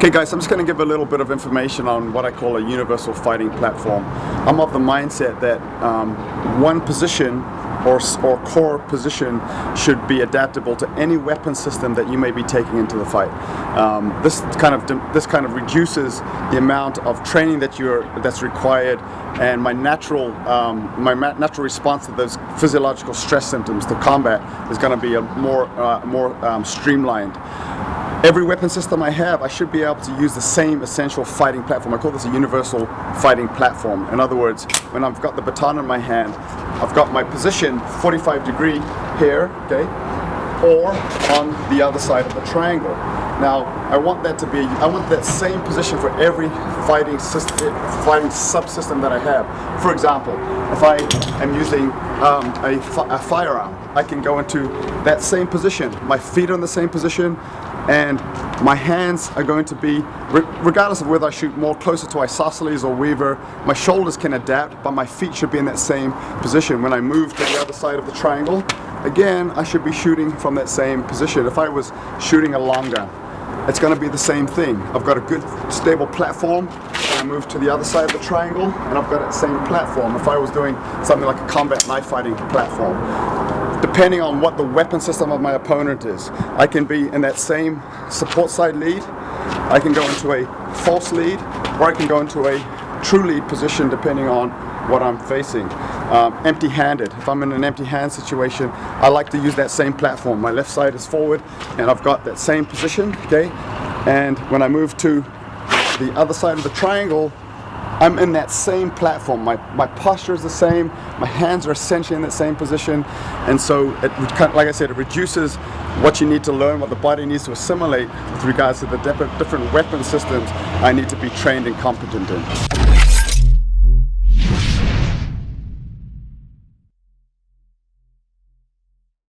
Okay guys, I'm just going to give a little bit of information on what I call a universal fighting platform. I'm of the mindset that one position or core position should be adaptable to any weapon system that you may be taking into the fight. This kind of reduces the amount of training that's required, and my natural response to those physiological stress symptoms to combat is going to be a more streamlined. Every weapon system I have, I should be able to use the same essential fighting platform. I call this a universal fighting platform. In other words, when I've got the baton in my hand, I've got my position 45 degree here, okay, or on the other side of the triangle. Now, I want that same position for every fighting subsystem that I have. For example, if I am using a firearm, I can go into that same position. My feet are in the same position, and my hands are going to be, regardless of whether I shoot more closer to isosceles or weaver, my shoulders can adapt, but my feet should be in that same position. When I move to the other side of the triangle, again, I should be shooting from that same position. If I was shooting a long gun, it's going to be the same thing. I've got a good stable platform, and I move to the other side of the triangle, and I've got that same platform. If I was doing something like a combat knife fighting platform, depending on what the weapon system of my opponent is, I can be in that same support side lead, I can go into a false lead, or I can go into a true lead position depending on what I'm facing. Empty-handed. If I'm in an empty hand situation, I like to use that same platform. My left side is forward, and I've got that same position, okay? And when I move to the other side of the triangle, I'm in that same platform. My posture is the same. My hands are essentially in that same position, and so like I said, it reduces what you need to learn, what the body needs to assimilate with regards to the different weapon systems I need to be trained and competent in.